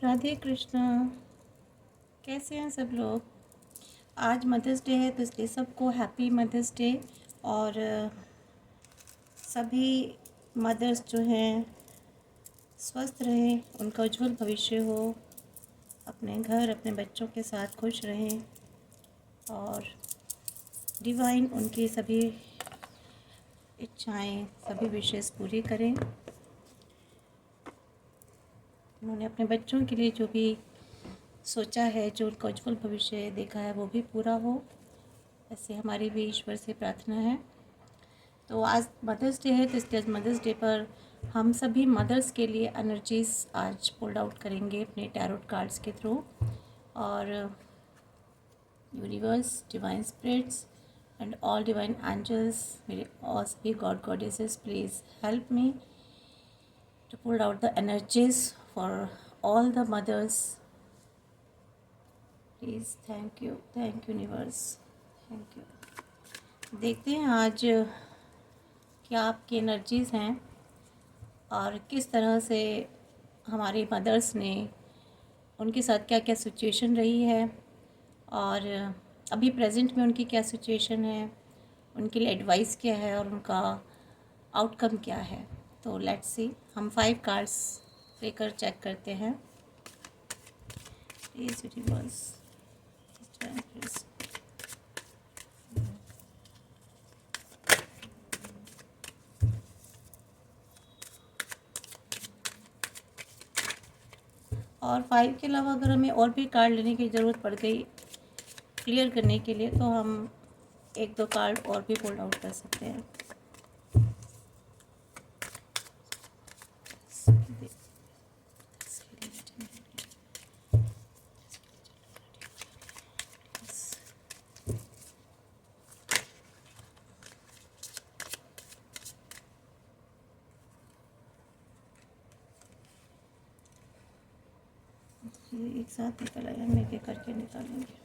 राधे कृष्णा। कैसे हैं सब लोग। आज मदर्स डे है तो इसलिए सबको हैप्पी मदर्स डे। और सभी मदर्स जो हैं स्वस्थ रहें, उनका उज्जवल भविष्य हो, अपने घर अपने बच्चों के साथ खुश रहें और डिवाइन उनकी सभी इच्छाएं सभी विशेष पूरी करें। उन्होंने अपने बच्चों के लिए जो भी सोचा है, जो उनका उज्जवल भविष्य देखा है, वो भी पूरा हो, ऐसे हमारी भी ईश्वर से प्रार्थना है। तो आज मदर्स डे है तो इसलिए आज मदर्स डे पर हम सभी मदर्स के लिए एनर्जीज आज पुल्ड आउट करेंगे अपने टैरोट कार्ड्स के थ्रू। और universe, divine spirits and all divine angels, मेरे और सभी god goddesses, please help me to pull out the energies for all the mothers. Please, thank you universe, thank you. देखते हैं आज क्या आपकी एनर्जीज़ हैं और किस तरह से हमारी मदर्स ने, उनके साथ क्या क्या सिचुएशन रही है और अभी प्रेजेंट में उनकी क्या सिचुएशन है, उनके लिए एडवाइस क्या है और उनका आउटकम क्या है। तो लेट्स सी, हम 5 कार्ड्स लेकर चेक करते हैं। Please universe, please. और 5 के अलावा अगर हमें और भी कार्ड लेने की ज़रूरत पड़ गई क्लियर करने के लिए, तो हम 1-2 कार्ड और भी पुल आउट कर सकते हैं। ये एक साथ निकल आया, हम एक करके निकालेंगे।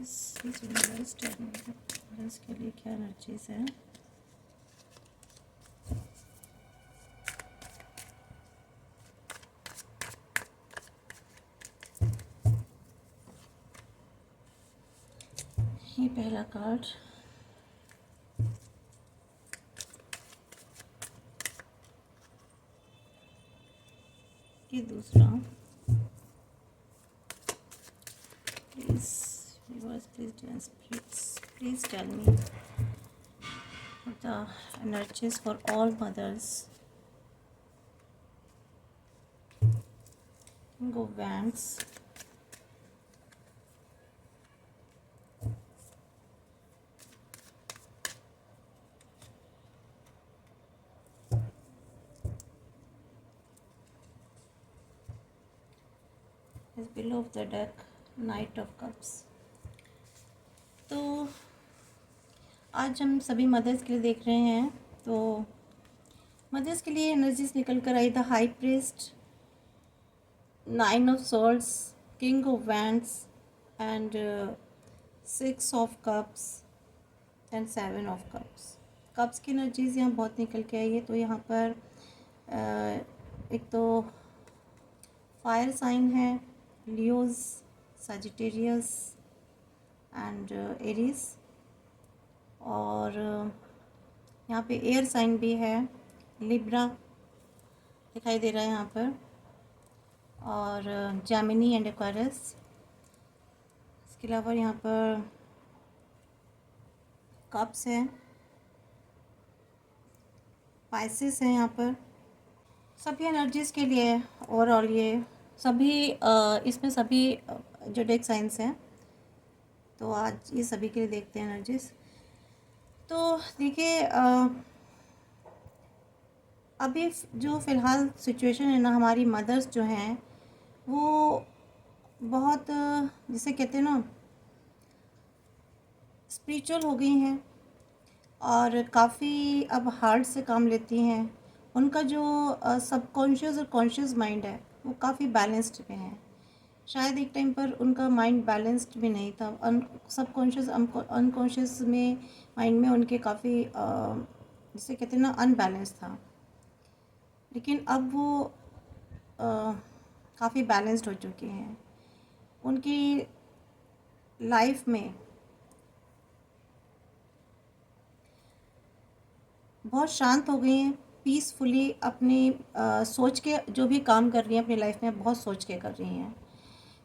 इस यूनिवर्स के लिए क्या एनर्जीज है। ये पहला कार्ड, ये दूसरा। Please universe, please tell me the energies for all mothers. King of Wands, is below of the deck, Knight of Cups. तो आज हम सभी मदर्स के लिए देख रहे हैं। तो मदर्स के लिए एनर्जीज निकल कर आई, the high priest, 9 of Swords, King of Wands and 6 of Cups and 7 of Cups. Cups की एनर्जीज यहाँ बहुत निकल के आई है। तो यहाँ पर एक तो फायर साइन है, लियोज, सजिटेरियस एंड एरीज, और यहाँ पे एयर साइन भी है, लिब्रा दिखाई दे रहा है यहाँ पर, और जेमिनी एंड एक्वारियस। इसके अलावा यहाँ पर कप्स है, पाइसेस है यहाँ पर। सभी एनर्जीज़ के लिए ओवरऑल ये सभी इसमें सभी ज़ोडिएक साइंस हैं। तो आज ये सभी के लिए देखते हैं एनर्जीज़। तो देखिए, अभी जो फ़िलहाल सिचुएशन है ना, हमारी मदर्स जो हैं वो बहुत जिसे कहते हैं ना स्पिरिचुअल हो गई हैं और काफ़ी अब हार्ट से काम लेती हैं। उनका जो सबकॉन्शियस और कॉन्शियस माइंड है वो काफ़ी बैलेंस्ड में है। शायद एक टाइम पर उनका माइंड बैलेंस्ड भी नहीं था, सबकॉन्शियस अनकॉन्शियस में माइंड में उनके काफ़ी जिसे कहते हैं ना अनबैलेंस था। लेकिन अब वो काफ़ी बैलेंस्ड हो चुके हैं। उनकी लाइफ में बहुत शांत हो गई हैं, पीसफुली अपनी सोच के जो भी काम कर रही हैं अपनी लाइफ में, बहुत सोच के कर रही हैं।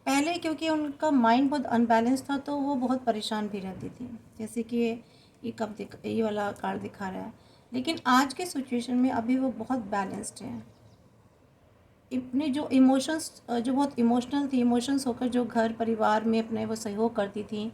पहले क्योंकि उनका माइंड बहुत अनबैलेंस था तो वो बहुत परेशान भी रहती थी, जैसे कि ये वाला कार्ड दिखा रहा है। लेकिन आज के सिचुएशन में अभी वो बहुत बैलेंस्ड है। अपने जो इमोशंस जो बहुत इमोशनल थी, इमोशंस होकर जो घर परिवार में अपने वो सहयोग करती थी,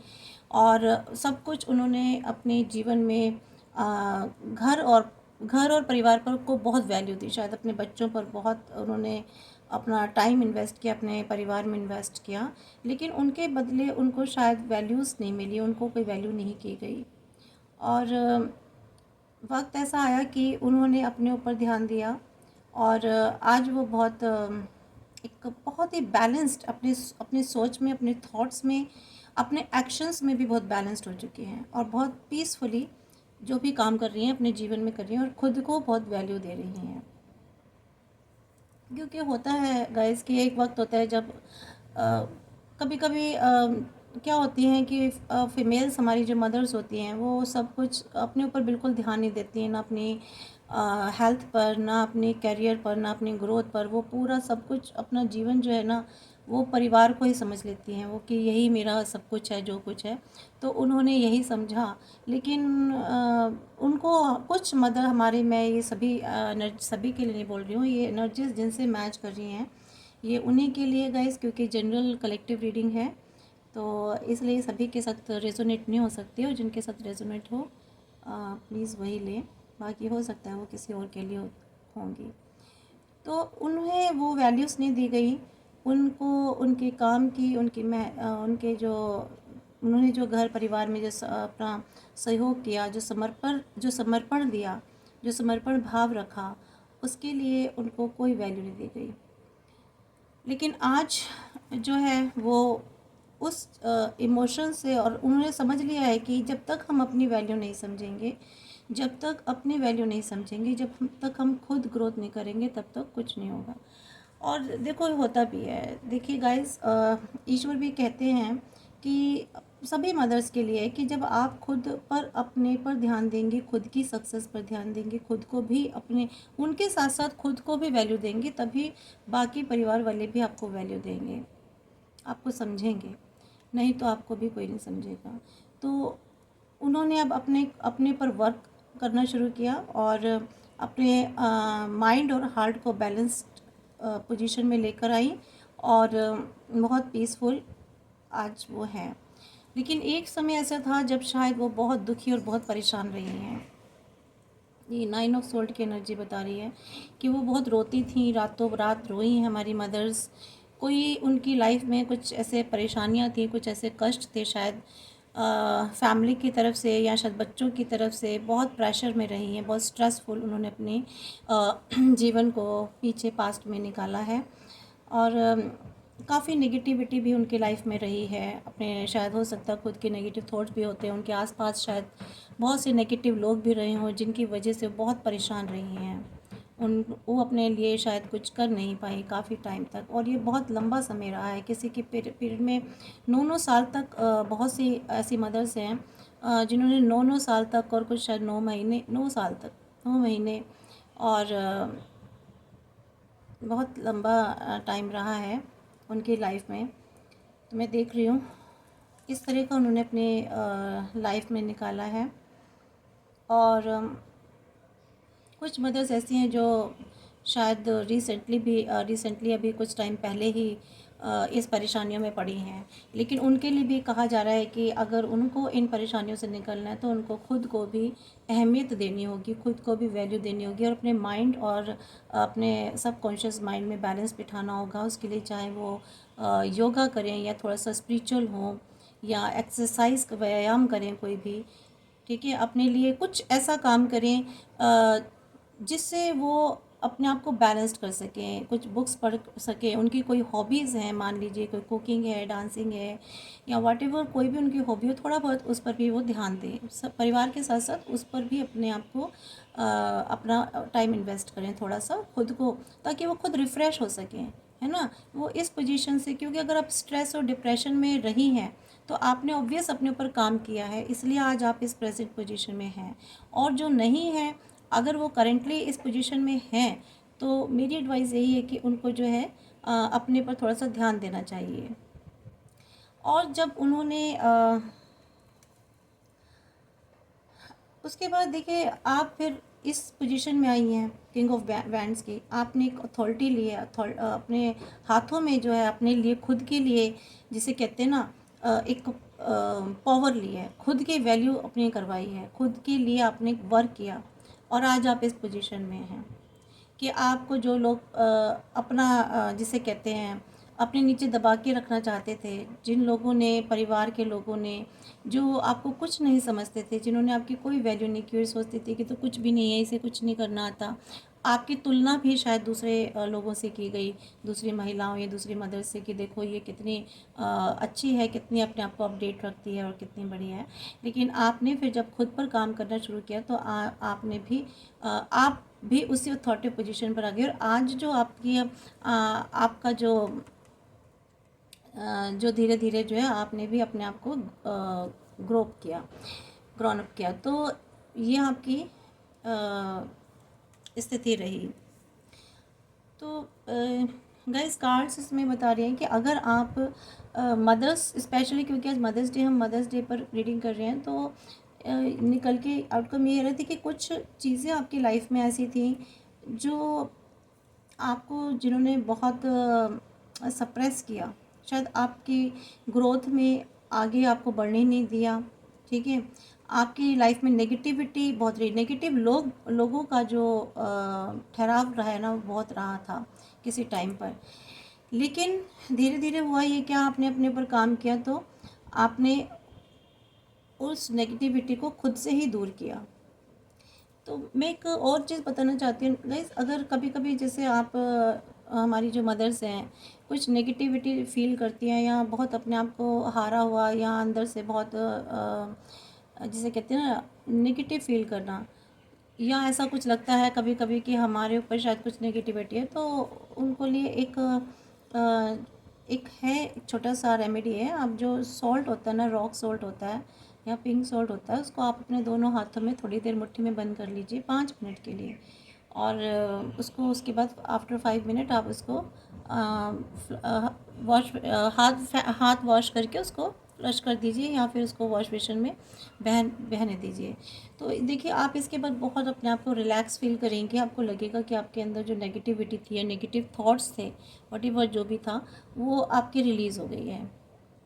और सब कुछ उन्होंने अपने जीवन में घर और परिवार पर को बहुत वैल्यू दी। शायद अपने बच्चों पर बहुत उन्होंने अपना टाइम इन्वेस्ट किया, अपने परिवार में इन्वेस्ट किया, लेकिन उनके बदले उनको शायद वैल्यूज़ नहीं मिली, उनको कोई वैल्यू नहीं की गई। और वक्त ऐसा आया कि उन्होंने अपने ऊपर ध्यान दिया, और आज वो बहुत एक बहुत ही बैलेंस्ड अपनी सोच में, अपने थॉट्स में, अपने एक्शंस में भी बहुत बैलेंस्ड हो चुकी हैं, और बहुत पीसफुली जो भी काम कर रही हैं अपने जीवन में कर रही हैं, और ख़ुद को बहुत वैल्यू दे रही हैं। क्योंकि होता है गाइस कि एक वक्त होता है जब कभी कभी क्या होती हैं कि फीमेल्स, हमारी जो मदर्स होती हैं, वो सब कुछ अपने ऊपर बिल्कुल ध्यान नहीं देती हैं, ना अपनी हेल्थ पर, ना अपने करियर पर, ना अपनी ग्रोथ पर। वो पूरा सब कुछ अपना जीवन जो है ना, वो परिवार को ही समझ लेती हैं वो, कि यही मेरा सब कुछ है, जो कुछ है। तो उन्होंने यही समझा। लेकिन उनको कुछ मदर हमारे, मैं ये सभी के लिए नहीं बोल रही हूँ, ये एनर्जीज जिनसे मैच कर रही हैं ये उन्हीं के लिए गाइस, क्योंकि जनरल कलेक्टिव रीडिंग है, तो इसलिए सभी के साथ रेजोनेट नहीं हो सकती, और जिनके साथ रेजोनेट हो प्लीज़ वही लें, बाकी हो सकता है वो किसी और के लिए होंगी। तो उन्हें वो वैल्यूज़ नहीं दी गई, उनको उनके काम की, उनके जो उन्होंने जो घर परिवार में जो अपना सहयोग किया, जो समर्पण दिया, जो समर्पण भाव रखा, उसके लिए उनको कोई वैल्यू नहीं दी गई। लेकिन आज जो है वो उस इमोशन से, और उन्होंने समझ लिया है कि जब तक हम अपनी वैल्यू नहीं समझेंगे, जब तक अपनी वैल्यू नहीं समझेंगे, तक हम खुद ग्रोथ नहीं करेंगे, तब तक कुछ नहीं होगा। और देखो होता भी है, देखिए गाइस, ईश्वर भी कहते हैं कि सभी मदर्स के लिए कि जब आप खुद पर, अपने पर ध्यान देंगे, खुद की सक्सेस पर ध्यान देंगे, खुद को भी अपने, उनके साथ साथ खुद को भी वैल्यू देंगे, तभी बाकी परिवार वाले भी आपको वैल्यू देंगे, आपको समझेंगे। नहीं तो आपको भी कोई नहीं समझेगा। तो उन्होंने अब अपने अपने पर वर्क करना शुरू किया, और अपने माइंड और हार्ट को बैलेंस्ड पोजीशन में लेकर आई, और बहुत पीसफुल आज वो है। लेकिन एक समय ऐसा था जब शायद वो बहुत दुखी और बहुत परेशान रही हैं। ये 9 ऑफ सोल्ड की एनर्जी बता रही है कि वो बहुत रोती थी, रातों रात रोई हैं हमारी मदर्स। कोई उनकी लाइफ में कुछ ऐसे परेशानियां थी, कुछ ऐसे कष्ट थे, शायद फैमिली की तरफ से या शायद बच्चों की तरफ से बहुत प्रेशर में रही हैं, बहुत स्ट्रेसफुल उन्होंने अपने जीवन को पीछे पास्ट में निकाला है। और काफ़ी नेगेटिविटी भी उनकी लाइफ में रही है। अपने शायद हो सकता है खुद के नेगेटिव थॉट्स भी होते हैं, उनके आसपास शायद बहुत से नेगेटिव लोग भी रहे हों, जिनकी वजह से बहुत परेशान रही हैं। वो अपने लिए शायद कुछ कर नहीं पाई काफ़ी टाइम तक, और ये बहुत लंबा समय रहा है। किसी के पीरियड में 9 साल तक, बहुत सी ऐसी मदर्स हैं जिन्होंने 9 साल तक, और कुछ शायद 9 महीने, और बहुत लंबा टाइम रहा है उनकी लाइफ में। तो मैं देख रही हूँ इस तरह का उन्होंने अपने लाइफ में निकाला है। और कुछ मदर्स ऐसी हैं जो शायद रिसेंटली अभी कुछ टाइम पहले ही इस परेशानियों में पड़ी हैं। लेकिन उनके लिए भी कहा जा रहा है कि अगर उनको इन परेशानियों से निकलना है तो उनको खुद को भी अहमियत देनी होगी, खुद को भी वैल्यू देनी होगी, और अपने माइंड और अपने सबकॉन्शियस माइंड में बैलेंस बिठाना होगा। उसके लिए चाहे वो योगा करें, या थोड़ा सा स्पिरिचुअल हो, या एक्सरसाइज, व्यायाम करें, कोई भी, ठीक है, अपने लिए कुछ ऐसा काम करें जिससे वो अपने आप को बैलेंस्ड कर सकें, कुछ बुक्स पढ़ सकें, उनकी कोई हॉबीज़ हैं, मान लीजिए कोई कुकिंग है, डांसिंग है, या व्हाटएवर कोई भी उनकी हॉबी हो, थोड़ा बहुत उस पर भी वो ध्यान दें। सब परिवार के साथ साथ उस पर भी अपने आप को अपना टाइम इन्वेस्ट करें थोड़ा सा खुद को, ताकि वो खुद रिफ़्रेश हो सकें, है ना। वो इस पोजीशन से, क्योंकि अगर आप स्ट्रेस और डिप्रेशन में रही हैं तो आपने ऑब्वियस अपने ऊपर काम किया है, इसलिए आज आप इस प्रेजेंट पोजीशन में हैं। और जो नहीं है, अगर वो करेंटली इस पोजीशन में हैं, तो मेरी एडवाइस यही है कि उनको जो है अपने पर थोड़ा सा ध्यान देना चाहिए। और जब उन्होंने उसके बाद देखिए, आप फिर इस पोजीशन में आई हैं किंग ऑफ वैंड्स की, आपने एक अथॉरिटी ली है, अपने हाथों में जो है अपने लिए, खुद के लिए, जिसे कहते हैं ना एक पावर ली है, खुद की वैल्यू अपनी करवाई है, खुद के लिए आपने वर्क किया, और आज आप इस पोजीशन में हैं कि आपको जो लोग अपना जिसे कहते हैं अपने नीचे दबा के रखना चाहते थे, जिन लोगों ने, परिवार के लोगों ने, जो आपको कुछ नहीं समझते थे, जिन्होंने आपकी कोई वैल्यू नहीं की, सोचते थे कि तो कुछ भी नहीं है, इसे कुछ नहीं करना आता, आपकी तुलना भी शायद दूसरे लोगों से की गई, दूसरी महिलाओं या दूसरी मदर्स से, कि देखो ये कितनी अच्छी है, कितनी अपने आप को अपडेट रखती है और कितनी बढ़िया है। लेकिन आपने फिर जब खुद पर काम करना शुरू किया तो आपने भी आप भी उसी अथॉरिटी पोजीशन पर आ गए, और आज जो आपकी आपका जो धीरे धीरे जो है आपने भी अपने आप को ग्रोन अप किया, तो ये आपकी स्थिति रही। तो गाइस, कार्ड्स इसमें बता रहे हैं कि अगर आप मदर्स, स्पेशली क्योंकि आज मदर्स डे, हम मदर्स डे पर रीडिंग कर रहे हैं, तो निकल के आउटकम ये रही थी कि कुछ चीज़ें आपकी लाइफ में ऐसी थी जो आपको, जिन्होंने बहुत सप्रेस किया, शायद आपकी ग्रोथ में आगे आपको बढ़ने नहीं दिया, ठीक है। आपकी लाइफ में नेगेटिविटी बहुत रही, नेगेटिव लोगों का जो ठहराव रहा है ना, वो बहुत रहा था किसी टाइम पर। लेकिन धीरे धीरे हुआ ये, क्या आपने अपने ऊपर काम किया, तो आपने उस नेगेटिविटी को खुद से ही दूर किया। तो मैं एक और चीज़ बताना चाहती हूँ गाइस, अगर कभी कभी जैसे आप हमारी जो मदर्स हैं कुछ नेगेटिविटी फील करती हैं, या बहुत अपने आप को हारा हुआ, या अंदर से बहुत जिसे कहते हैं ना नेगेटिव फील करना, या ऐसा कुछ लगता है कभी कभी कि हमारे ऊपर शायद कुछ नेगेटिविटी है, तो उनको लिए एक है, एक छोटा सा रेमेडी है। आप जो सॉल्ट होता है ना, रॉक सॉल्ट होता है या पिंक सॉल्ट होता है, उसको आप अपने दोनों हाथों में थोड़ी देर मुट्ठी में बंद कर लीजिए 5 मिनट के लिए, और उसको, उसके बाद आफ्टर 5 मिनट आप उसको हाथ वॉश करके उसको फ्लश कर दीजिए, या फिर उसको वॉश बेसिन में बहने दीजिए। तो देखिए, आप इसके बाद बहुत अपने आप को रिलैक्स फील करेंगे, आपको लगेगा कि आपके अंदर जो नेगेटिविटी थी या नेगेटिव थॉट्स थे, व्हाटएवर जो भी था, वो आपकी रिलीज़ हो गई है।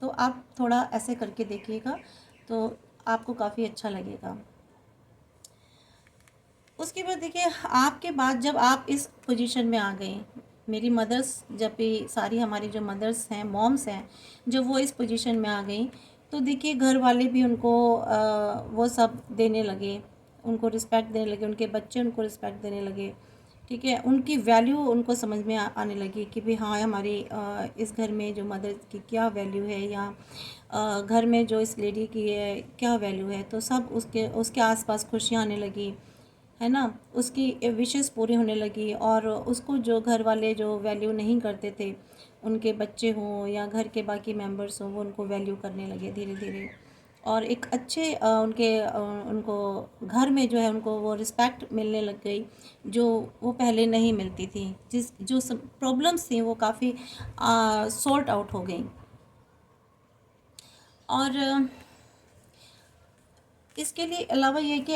तो आप थोड़ा ऐसे करके देखिएगा, तो आपको काफ़ी अच्छा लगेगा। उसके बाद देखिए, आपके बाद जब आप इस पोजीशन में आ गई, मेरी मदर्स, जब भी सारी हमारी जो मदर्स हैं, मॉम्स हैं, जब वो इस पोजीशन में आ गई, तो देखिए घर वाले भी उनको वो सब देने लगे, उनको रिस्पेक्ट देने लगे, उनके बच्चे उनको रिस्पेक्ट देने लगे, ठीक है। उनकी वैल्यू उनको समझ में आने लगी कि भाई हाँ, हमारी इस घर में जो मदर की क्या वैल्यू है, या घर में जो इस लेडी की है क्या वैल्यू है। तो सब उसके उसके आसपास खुशियाँ आने लगी, है ना, उसकी विशेस पूरी होने लगी, और उसको जो घर वाले जो वैल्यू नहीं करते थे, उनके बच्चे हों या घर के बाकी मेंबर्स हों, वो उनको वैल्यू करने लगे धीरे धीरे, और एक अच्छे उनको घर में जो है उनको वो रिस्पेक्ट मिलने लग गई, जो वो पहले नहीं मिलती थी। जो सब प्रॉब्लम्स थी वो काफ़ी सॉर्ट आउट हो गई। और इसके लिए अलावा ये कि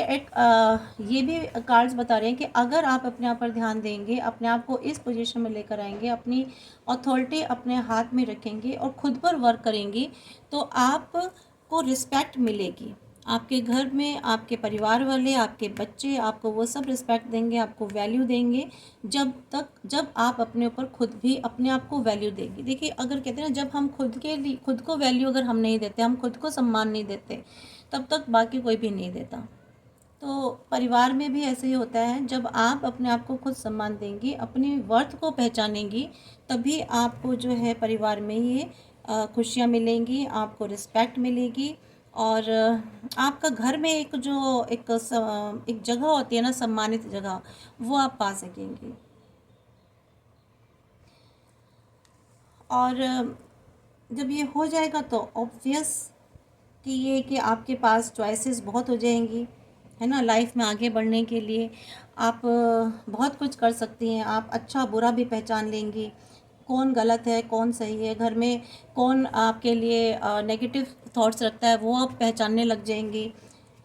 ये भी कार्ड्स बता रहे हैं कि अगर आप अपने आप पर ध्यान देंगे, अपने आप को इस पोजीशन में लेकर आएंगे, अपनी अथॉरिटी अपने हाथ में रखेंगे और खुद पर वर्क करेंगी, तो आपको रिस्पेक्ट मिलेगी। आपके घर में आपके परिवार वाले, आपके बच्चे आपको वो सब रिस्पेक्ट देंगे, आपको वैल्यू देंगे, जब आप अपने ऊपर खुद भी अपने आप को वैल्यू देंगे। देखिए, अगर कहते हैं ना, जब हम खुद के लिए, खुद को वैल्यू अगर हम नहीं देते, हम खुद को सम्मान नहीं देते, तब तक बाकी कोई भी नहीं देता। तो परिवार में भी ऐसे ही होता है, जब आप अपने आप को खुद सम्मान देंगी, अपनी वर्थ को पहचानेंगी, तभी आपको जो है परिवार में ये खुशियाँ मिलेंगी, आपको रिस्पेक्ट मिलेगी। और आपका घर में एक जो एक जगह होती है ना, सम्मानित जगह, वो आप पा सकेंगी। और जब ये हो जाएगा तो ऑब्वियस कि ये कि आपके पास चॉइसेस बहुत हो जाएंगी, है ना। लाइफ में आगे बढ़ने के लिए आप बहुत कुछ कर सकती हैं। आप अच्छा बुरा भी पहचान लेंगी, कौन गलत है कौन सही है, घर में कौन आपके लिए नेगेटिव थॉट्स रखता है वो आप पहचानने लग जाएंगी,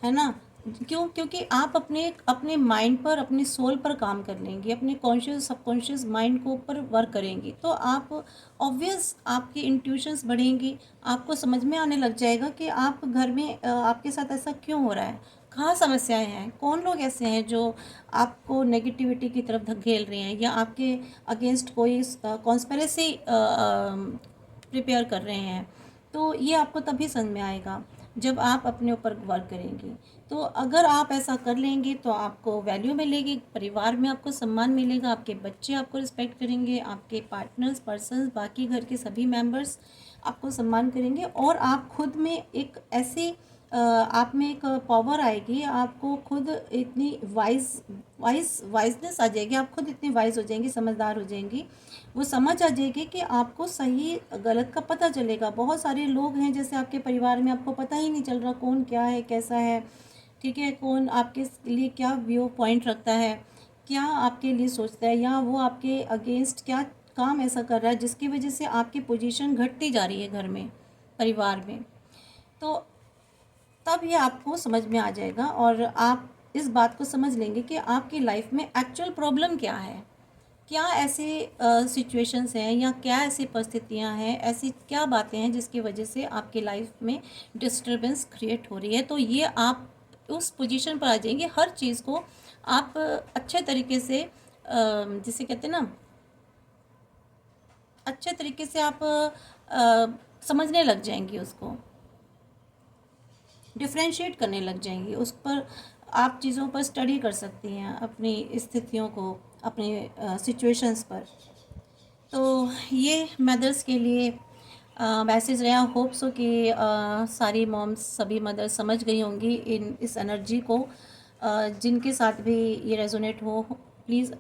है ना। क्योंकि आप अपने अपने माइंड पर, अपनी सोल पर काम कर लेंगी, अपने कॉन्शियस सबकॉन्शियस माइंड को ऊपर वर्क करेंगी, तो आप ऑब्वियस आपकी इंट्यूशंस बढ़ेंगी। आपको समझ में आने लग जाएगा कि आप घर में आपके साथ ऐसा क्यों हो रहा है, कहाँ समस्याएं हैं, कौन लोग ऐसे हैं जो आपको नेगेटिविटी की तरफ धकेल रहे हैं, या आपके अगेंस्ट कोई कॉन्स्पिरेसी प्रिपेयर कर रहे हैं। तो ये आपको तभी समझ में आएगा जब आप अपने ऊपर वर्क करेंगी। तो अगर आप ऐसा कर लेंगे तो आपको वैल्यू मिलेगी, परिवार में आपको सम्मान मिलेगा, आपके बच्चे आपको रिस्पेक्ट करेंगे, आपके पार्टनर्स पर्सन्स बाकी घर के सभी मेंबर्स आपको सम्मान करेंगे, और आप खुद में एक ऐसी आप में एक पावर आएगी, आपको खुद इतनी वाइजनेस आ जाएगी, आप खुद इतनी वाइज हो जाएंगी, समझदार हो जाएंगी, वो समझ आ जाएगी कि आपको सही गलत का पता चलेगा। बहुत सारे लोग हैं जैसे आपके परिवार में, आपको पता ही नहीं चल रहा कौन क्या है कैसा है, ठीक है, कौन आपके लिए क्या व्यू पॉइंट रखता है, क्या आपके लिए सोचता है, या वो आपके अगेंस्ट क्या काम ऐसा कर रहा है जिसकी वजह से आपकी पोजीशन घटती जा रही है घर में, परिवार में। तो तब ये आपको समझ में आ जाएगा, और आप इस बात को समझ लेंगे कि आपकी लाइफ में एक्चुअल प्रॉब्लम क्या है, क्या ऐसे सिचुएशंस हैं, या क्या ऐसी परिस्थितियां हैं, ऐसी क्या बातें हैं जिसकी वजह से आपकी लाइफ में डिस्टरबेंस क्रिएट हो रही है। तो ये आप उस पोजीशन पर आ जाएंगे, हर चीज़ को आप अच्छे तरीके से जिसे कहते हैं ना, अच्छे तरीके से आप समझने लग जाएंगी, उसको डिफ्रेंशिएट करने लग जाएंगी, उस पर आप चीज़ों पर स्टडी कर सकती हैं, अपनी स्थितियों को, अपने सिचुएशंस पर। तो ये मदर्स के लिए मैसेज रहा। होप सो कि सारी मॉम्स, सभी मदर्स समझ गई होंगी इस एनर्जी को, जिनके साथ भी ये रेजोनेट हो प्लीज़।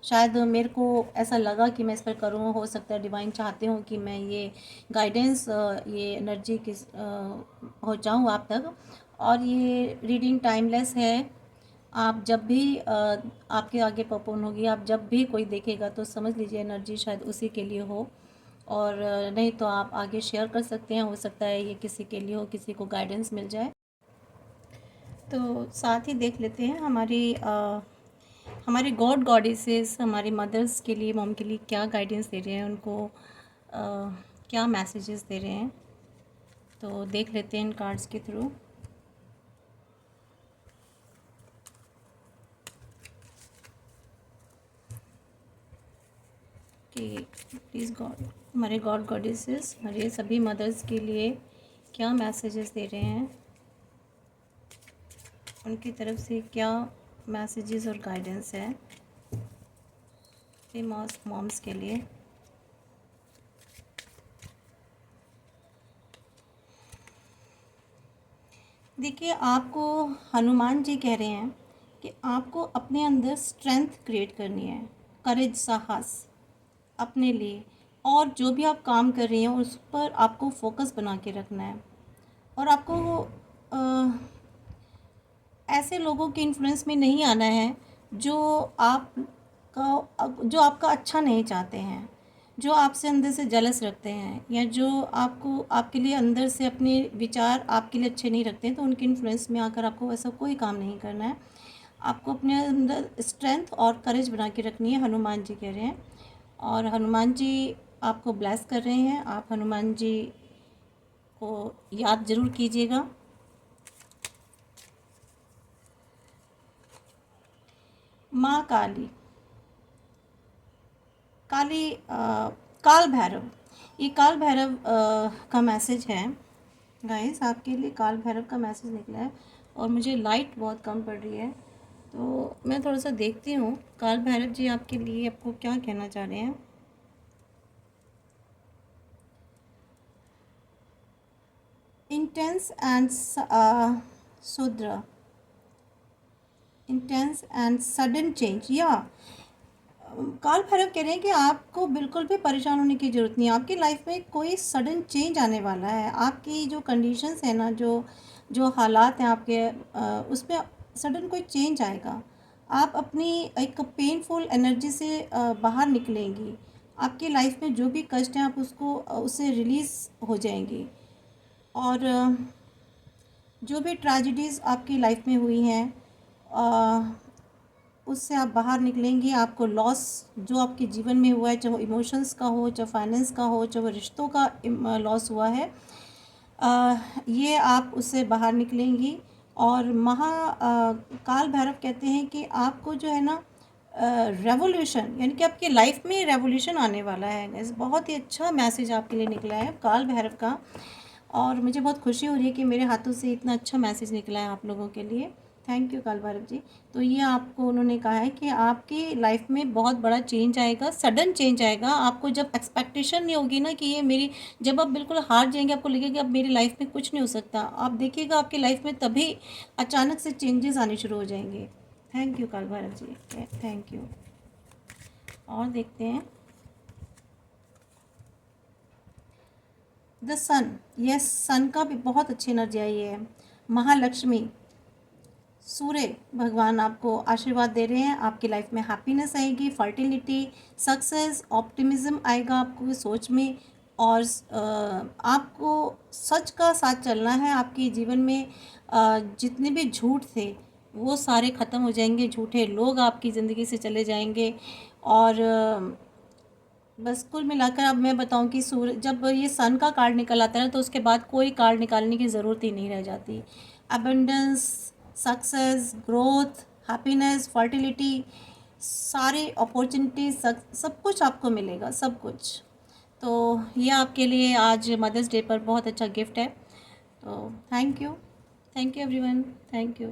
शायद मेरे को ऐसा लगा कि मैं इस पर करूँ, हो सकता है डिवाइन चाहते हो कि मैं ये गाइडेंस, ये एनर्जी पहुँचाऊँ आप तक। और ये रीडिंग टाइमलेस है, आप जब भी आपके आगे परफॉर्म होगी, आप जब भी कोई देखेगा तो समझ लीजिए एनर्जी शायद उसी के लिए हो, और नहीं तो आप आगे शेयर कर सकते हैं, हो सकता है ये किसी के लिए हो, किसी को गाइडेंस मिल जाए। तो साथ ही देख लेते हैं हमारे गॉड गॉडेसेस हमारी मदर्स के लिए, मॉम के लिए क्या गाइडेंस दे रहे हैं, उनको क्या मैसेजेस दे रहे हैं। तो देख लेते हैं इन कार्ड्स के थ्रू। कि प्लीज़ गॉड, हमारे गॉड गॉडेसेस हमारे सभी मदर्स के लिए क्या मैसेजेस दे रहे हैं, उनकी तरफ से क्या मैसेजेस और गाइडेंस है मॉम्स के लिए। देखिए, आपको हनुमान जी कह रहे हैं कि आपको अपने अंदर स्ट्रेंथ क्रिएट करनी है, करेज, साहस अपने लिए, और जो भी आप काम कर रही हैं उस पर आपको फोकस बना के रखना है, और आपको ऐसे लोगों के इन्फ्लुएंस में नहीं आना है जो आपका अच्छा नहीं चाहते हैं, जो आपसे अंदर से जलस रखते हैं, या जो आपके लिए अंदर से अपने विचार आपके लिए अच्छे नहीं रखते हैं, तो उनके इन्फ्लुएंस में आकर आपको ऐसा कोई काम नहीं करना है। आपको अपने अंदर स्ट्रेंथ और करेज बना के रखनी है, हनुमान जी कह रहे हैं। और हनुमान जी आपको ब्लेस कर रहे हैं, आप हनुमान जी को याद ज़रूर कीजिएगा। माँ काली, काल भैरव, ये काल भैरव का मैसेज है गाइस, आपके लिए काल भैरव का मैसेज निकला है। और मुझे लाइट बहुत कम पड़ रही है, तो मैं थोड़ा सा देखती हूँ काल भैरव जी आपके लिए आपको क्या कहना चाह रहे हैं। Intense and Shudra, intense and sudden change, या काल भैरव कह रहे हैं कि आपको बिल्कुल भी परेशान होने की ज़रूरत नहीं है। आपकी लाइफ में कोई सडन चेंज आने वाला है। आपकी जो कंडीशंस है ना, जो जो हालात हैं आपके, उसमें सडन कोई चेंज आएगा। आप अपनी एक पेनफुल एनर्जी से बाहर निकलेंगी। आपकी लाइफ में जो भी कष्ट हैं आप उसको उससे रिलीज़ हो जाएंगी। और जो भी ट्रेजिडीज़ आपकी लाइफ में हुई हैं उससे आप बाहर निकलेंगी। आपको लॉस जो आपके जीवन में हुआ है, चाहे वो इमोशंस का हो, चाहे फाइनेंस का हो, चाहे वो रिश्तों का लॉस हुआ है, ये आप उससे बाहर निकलेंगी। और काल भैरव कहते हैं कि आपको जो है ना रेवोल्यूशन, यानी कि आपकी लाइफ में रेवोल्यूशन आने वाला है। गाइस, बहुत ही अच्छा मैसेज आपके लिए निकला है काल भैरव का, और मुझे बहुत खुशी हो रही है कि मेरे हाथों से इतना अच्छा मैसेज निकला है आप लोगों के लिए। थैंक यू काल भैरव जी। तो ये आपको उन्होंने कहा है कि आपकी लाइफ में बहुत बड़ा चेंज आएगा, सडन चेंज आएगा। आपको जब एक्सपेक्टेशन नहीं होगी ना कि ये मेरी, जब आप बिल्कुल हार जाएंगे, आपको लगेगा अब मेरी लाइफ में कुछ नहीं हो सकता, आप देखिएगा आपकी लाइफ में तभी अचानक से चेंजेस आने शुरू हो जाएंगे। थैंक यू काल भैरव जी, थैंक यू। और देखते हैं द सन। यस, सन का भी बहुत अच्छी एनर्जी आई है। महालक्ष्मी, सूर्य भगवान आपको आशीर्वाद दे रहे हैं। आपकी लाइफ में हैप्पीनेस आएगी, फर्टिलिटी, सक्सेस, ऑप्टिमिज्म आएगा आपको सोच में। और आपको सच का साथ चलना है। आपके जीवन में जितने भी झूठ थे वो सारे ख़त्म हो जाएंगे, झूठे लोग आपकी ज़िंदगी से चले जाएंगे। और बस कुल मिलाकर अब मैं बताऊं कि सूर्य, जब ये सन का कार्ड निकल आता है ना, तो उसके बाद कोई कार्ड निकालने की ज़रूरत ही नहीं रह जाती। Abundance, success, growth, happiness, fertility, सारे अपॉर्चुनिटीज, सब कुछ आपको मिलेगा, सब कुछ। तो ये आपके लिए आज मदर्स डे पर बहुत अच्छा गिफ्ट है। तो thank you everyone, thank you.